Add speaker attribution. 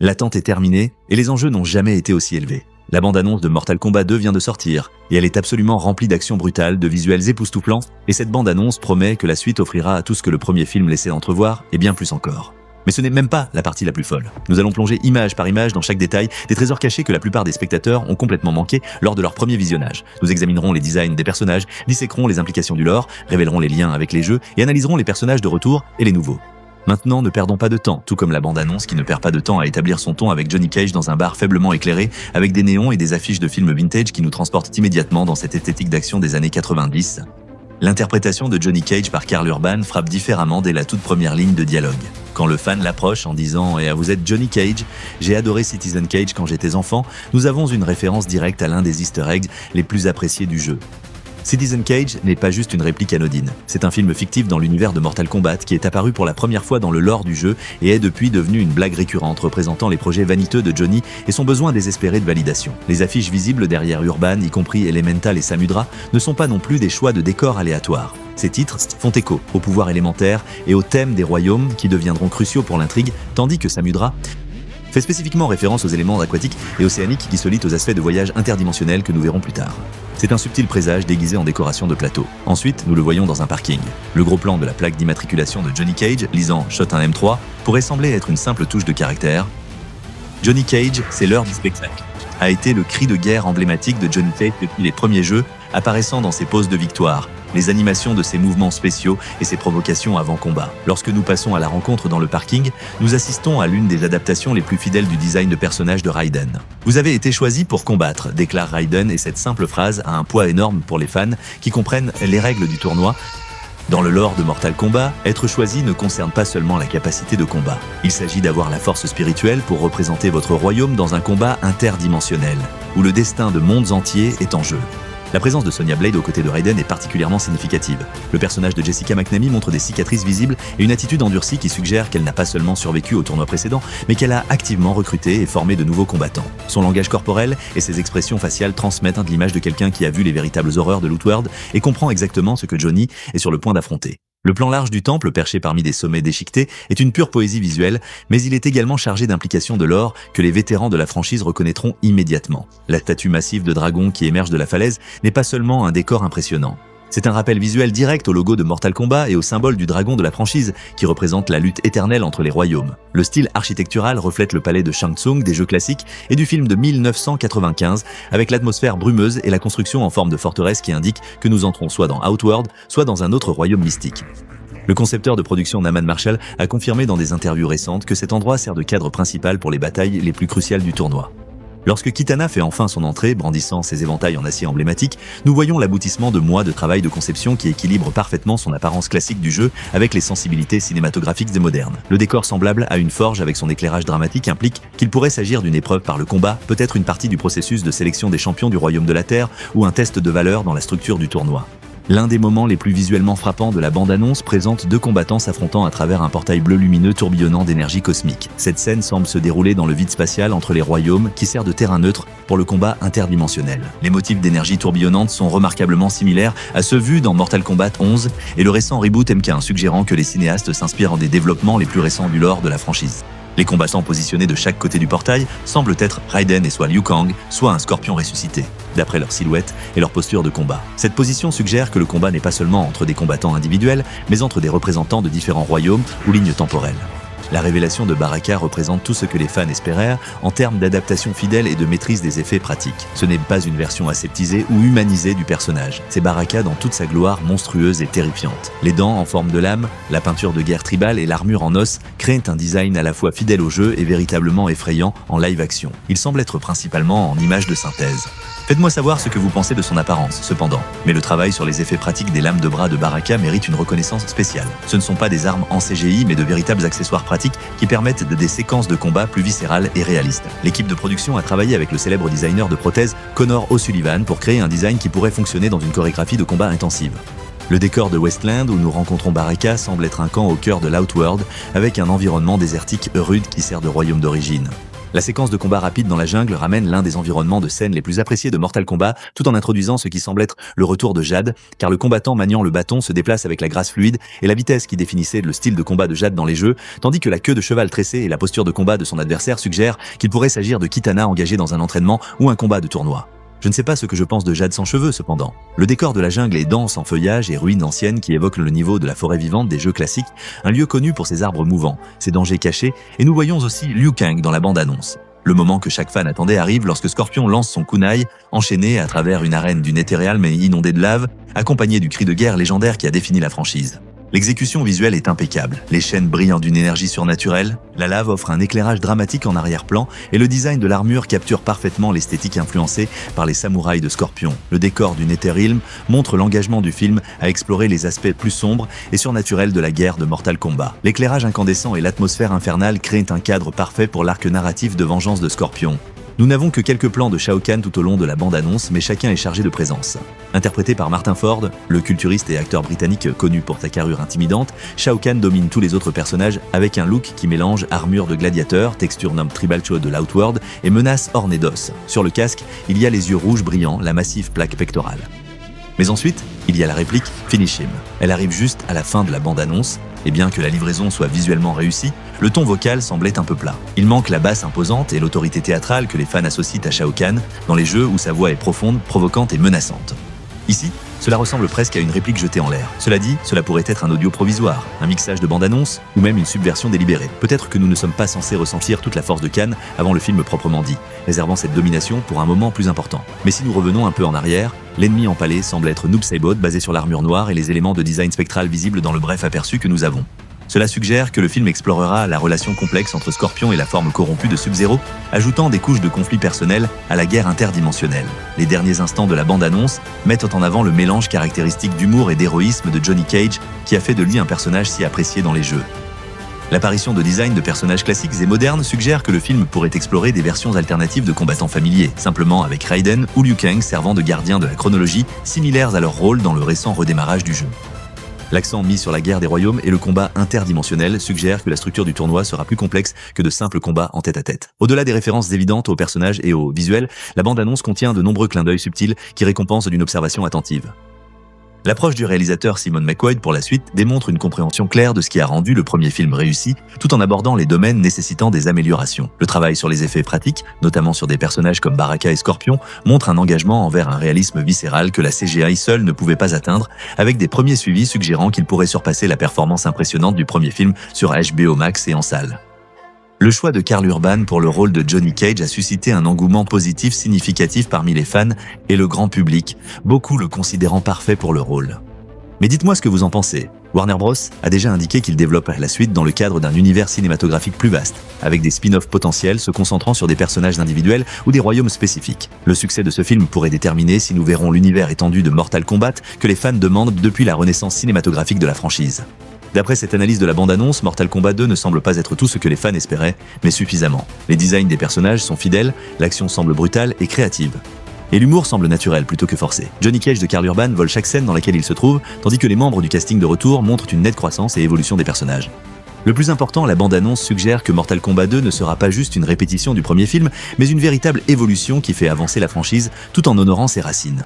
Speaker 1: L'attente est terminée et les enjeux n'ont jamais été aussi élevés. La bande-annonce de Mortal Kombat 2 vient de sortir et elle est absolument remplie d'actions brutales, de visuels époustouflants et cette bande-annonce promet que la suite offrira à tout ce que le premier film laissait entrevoir et bien plus encore. Mais ce n'est même pas la partie la plus folle. Nous allons plonger image par image dans chaque détail, des trésors cachés que la plupart des spectateurs ont complètement manqué lors de leur premier visionnage. Nous examinerons les designs des personnages, disséquerons les implications du lore, révélerons les liens avec les jeux et analyserons les personnages de retour et les nouveaux. Maintenant, ne perdons pas de temps, tout comme la bande-annonce qui ne perd pas de temps à établir son ton avec Johnny Cage dans un bar faiblement éclairé, avec des néons et des affiches de films vintage qui nous transportent immédiatement dans cette esthétique d'action des années 90. L'interprétation de Johnny Cage par Karl Urban frappe différemment dès la toute première ligne de dialogue. Quand le fan l'approche en disant « Et vous êtes Johnny Cage, j'ai adoré Citizen Cage quand j'étais enfant », nous avons une référence directe à l'un des easter eggs les plus appréciés du jeu. Citizen Cage n'est pas juste une réplique anodine. C'est un film fictif dans l'univers de Mortal Kombat qui est apparu pour la première fois dans le lore du jeu et est depuis devenu une blague récurrente représentant les projets vaniteux de Johnny et son besoin désespéré de validation. Les affiches visibles derrière Urban, y compris Elemental et Samudra, ne sont pas non plus des choix de décors aléatoires. Ces titres font écho au pouvoir élémentaire et au thème des royaumes qui deviendront cruciaux pour l'intrigue, tandis que Samudra fait spécifiquement référence aux éléments aquatiques et océaniques qui se lient aux aspects de voyage interdimensionnels que nous verrons plus tard. C'est un subtil présage déguisé en décoration de plateau. Ensuite, nous le voyons dans un parking. Le gros plan de la plaque d'immatriculation de Johnny Cage, lisant « Shot un M3 », pourrait sembler être une simple touche de caractère. Johnny Cage, c'est l'heure du spectacle, a été le cri de guerre emblématique de Johnny Cage depuis les premiers jeux, apparaissant dans ses poses de victoire, les animations de ses mouvements spéciaux et ses provocations avant combat. Lorsque nous passons à la rencontre dans le parking, nous assistons à l'une des adaptations les plus fidèles du design de personnage de Raiden. « Vous avez été choisi pour combattre », déclare Raiden, et cette simple phrase a un poids énorme pour les fans qui comprennent les règles du tournoi. Dans le lore de Mortal Kombat, être choisi ne concerne pas seulement la capacité de combat. Il s'agit d'avoir la force spirituelle pour représenter votre royaume dans un combat interdimensionnel, où le destin de mondes entiers est en jeu. La présence de Sonya Blade aux côtés de Raiden est particulièrement significative. Le personnage de Jessica McNamee montre des cicatrices visibles et une attitude endurcie qui suggère qu'elle n'a pas seulement survécu au tournoi précédent, mais qu'elle a activement recruté et formé de nouveaux combattants. Son langage corporel et ses expressions faciales transmettent l'image de quelqu'un qui a vu les véritables horreurs de l'Outworld et comprend exactement ce que Johnny est sur le point d'affronter. Le plan large du temple, perché parmi des sommets déchiquetés, est une pure poésie visuelle, mais il est également chargé d'implications de lore que les vétérans de la franchise reconnaîtront immédiatement. La statue massive de dragon qui émerge de la falaise n'est pas seulement un décor impressionnant. C'est un rappel visuel direct au logo de Mortal Kombat et au symbole du dragon de la franchise, qui représente la lutte éternelle entre les royaumes. Le style architectural reflète le palais de Shang Tsung des jeux classiques et du film de 1995, avec l'atmosphère brumeuse et la construction en forme de forteresse qui indique que nous entrons soit dans Outworld, soit dans un autre royaume mystique. Le concepteur de production Naman Marshall a confirmé dans des interviews récentes que cet endroit sert de cadre principal pour les batailles les plus cruciales du tournoi. Lorsque Kitana fait enfin son entrée, brandissant ses éventails en acier emblématique, nous voyons l'aboutissement de mois de travail de conception qui équilibre parfaitement son apparence classique du jeu avec les sensibilités cinématographiques et modernes. Le décor semblable à une forge avec son éclairage dramatique implique qu'il pourrait s'agir d'une épreuve par le combat, peut-être une partie du processus de sélection des champions du Royaume de la Terre ou un test de valeur dans la structure du tournoi. L'un des moments les plus visuellement frappants de la bande-annonce présente deux combattants s'affrontant à travers un portail bleu lumineux tourbillonnant d'énergie cosmique. Cette scène semble se dérouler dans le vide spatial entre les royaumes qui sert de terrain neutre pour le combat interdimensionnel. Les motifs d'énergie tourbillonnante sont remarquablement similaires à ceux vus dans Mortal Kombat 11 et le récent reboot MK1 suggérant que les cinéastes s'inspirent des développements les plus récents du lore de la franchise. Les combattants positionnés de chaque côté du portail semblent être Raiden et soit Liu Kang, soit un scorpion ressuscité, d'après leur silhouette et leur posture de combat. Cette position suggère que le combat n'est pas seulement entre des combattants individuels, mais entre des représentants de différents royaumes ou lignes temporelles. La révélation de Baraka représente tout ce que les fans espérèrent en termes d'adaptation fidèle et de maîtrise des effets pratiques. Ce n'est pas une version aseptisée ou humanisée du personnage. C'est Baraka dans toute sa gloire monstrueuse et terrifiante. Les dents en forme de lame, la peinture de guerre tribale et l'armure en os créent un design à la fois fidèle au jeu et véritablement effrayant en live action. Il semble être principalement en images de synthèse. Faites-moi savoir ce que vous pensez de son apparence, cependant. Mais le travail sur les effets pratiques des lames de bras de Baraka mérite une reconnaissance spéciale. Ce ne sont pas des armes en CGI, mais de véritables accessoires pratiques qui permettent des séquences de combat plus viscérales et réalistes. L'équipe de production a travaillé avec le célèbre designer de prothèses Connor O'Sullivan pour créer un design qui pourrait fonctionner dans une chorégraphie de combat intensive. Le décor de Westland où nous rencontrons Baraka semble être un camp au cœur de l'Outworld avec un environnement désertique rude qui sert de royaume d'origine. La séquence de combat rapide dans la jungle ramène l'un des environnements de scène les plus appréciés de Mortal Kombat, tout en introduisant ce qui semble être le retour de Jade, car le combattant maniant le bâton se déplace avec la grâce fluide et la vitesse qui définissait le style de combat de Jade dans les jeux, tandis que la queue de cheval tressée et la posture de combat de son adversaire suggèrent qu'il pourrait s'agir de Kitana engagé dans un entraînement ou un combat de tournoi. Je ne sais pas ce que je pense de Jade sans cheveux, cependant. Le décor de la jungle est dense en feuillage et ruines anciennes qui évoquent le niveau de la forêt vivante des jeux classiques, un lieu connu pour ses arbres mouvants, ses dangers cachés, et nous voyons aussi Liu Kang dans la bande-annonce. Le moment que chaque fan attendait arrive lorsque Scorpion lance son kunai, enchaîné à travers une arène du Netherrealm mais inondée de lave, accompagné du cri de guerre légendaire qui a défini la franchise. L'exécution visuelle est impeccable, les chaînes brillant d'une énergie surnaturelle, la lave offre un éclairage dramatique en arrière-plan et le design de l'armure capture parfaitement l'esthétique influencée par les samouraïs de Scorpion. Le décor du Netherrealm montre l'engagement du film à explorer les aspects plus sombres et surnaturels de la guerre de Mortal Kombat. L'éclairage incandescent et l'atmosphère infernale créent un cadre parfait pour l'arc narratif de vengeance de Scorpion. Nous n'avons que quelques plans de Shao Kahn tout au long de la bande-annonce, mais chacun est chargé de présence. Interprété par Martin Ford, le culturiste et acteur britannique connu pour sa carrure intimidante, Shao Kahn domine tous les autres personnages avec un look qui mélange armure de gladiateur, texture Nom Tribal Show de l'Outworld et menace ornée d'os. Sur le casque, il y a les yeux rouges brillants, la massive plaque pectorale. Mais ensuite, il y a la réplique « Finish him ». Elle arrive juste à la fin de la bande-annonce, et bien que la livraison soit visuellement réussie, le ton vocal semblait un peu plat. Il manque la basse imposante et l'autorité théâtrale que les fans associent à Shao Kahn dans les jeux où sa voix est profonde, provocante et menaçante. Ici, cela ressemble presque à une réplique jetée en l'air. Cela dit, cela pourrait être un audio provisoire, un mixage de bande-annonce ou même une subversion délibérée. Peut-être que nous ne sommes pas censés ressentir toute la force de Kahn avant le film proprement dit, réservant cette domination pour un moment plus important. Mais si nous revenons un peu en arrière, l'ennemi empalé semble être Noob Saibot basé sur l'armure noire et les éléments de design spectral visibles dans le bref aperçu que nous avons. Cela suggère que le film explorera la relation complexe entre Scorpion et la forme corrompue de Sub-Zero, ajoutant des couches de conflit personnel à la guerre interdimensionnelle. Les derniers instants de la bande-annonce mettent en avant le mélange caractéristique d'humour et d'héroïsme de Johnny Cage qui a fait de lui un personnage si apprécié dans les jeux. L'apparition de design de personnages classiques et modernes suggère que le film pourrait explorer des versions alternatives de combattants familiers, simplement avec Raiden ou Liu Kang servant de gardiens de la chronologie, similaires à leur rôle dans le récent redémarrage du jeu. L'accent mis sur la guerre des royaumes et le combat interdimensionnel suggère que la structure du tournoi sera plus complexe que de simples combats en tête-à-tête. Au-delà des références évidentes aux personnages et aux visuels, la bande-annonce contient de nombreux clins d'œil subtils qui récompensent d'une observation attentive. L'approche du réalisateur Simon McQuoid pour la suite démontre une compréhension claire de ce qui a rendu le premier film réussi, tout en abordant les domaines nécessitant des améliorations. Le travail sur les effets pratiques, notamment sur des personnages comme Baraka et Scorpion, montre un engagement envers un réalisme viscéral que la CGI seule ne pouvait pas atteindre, avec des premiers suivis suggérant qu'il pourrait surpasser la performance impressionnante du premier film sur HBO Max et en salle. Le choix de Karl Urban pour le rôle de Johnny Cage a suscité un engouement positif significatif parmi les fans et le grand public, beaucoup le considérant parfait pour le rôle. Mais dites-moi ce que vous en pensez. Warner Bros a déjà indiqué qu'il développe la suite dans le cadre d'un univers cinématographique plus vaste, avec des spin-offs potentiels se concentrant sur des personnages individuels ou des royaumes spécifiques. Le succès de ce film pourrait déterminer si nous verrons l'univers étendu de Mortal Kombat que les fans demandent depuis la renaissance cinématographique de la franchise. D'après cette analyse de la bande-annonce, Mortal Kombat 2 ne semble pas être tout ce que les fans espéraient, mais suffisamment. Les designs des personnages sont fidèles, l'action semble brutale et créative. Et l'humour semble naturel plutôt que forcé. Johnny Cage de Karl Urban vole chaque scène dans laquelle il se trouve, tandis que les membres du casting de retour montrent une nette croissance et évolution des personnages. Le plus important, la bande-annonce suggère que Mortal Kombat 2 ne sera pas juste une répétition du premier film, mais une véritable évolution qui fait avancer la franchise tout en honorant ses racines.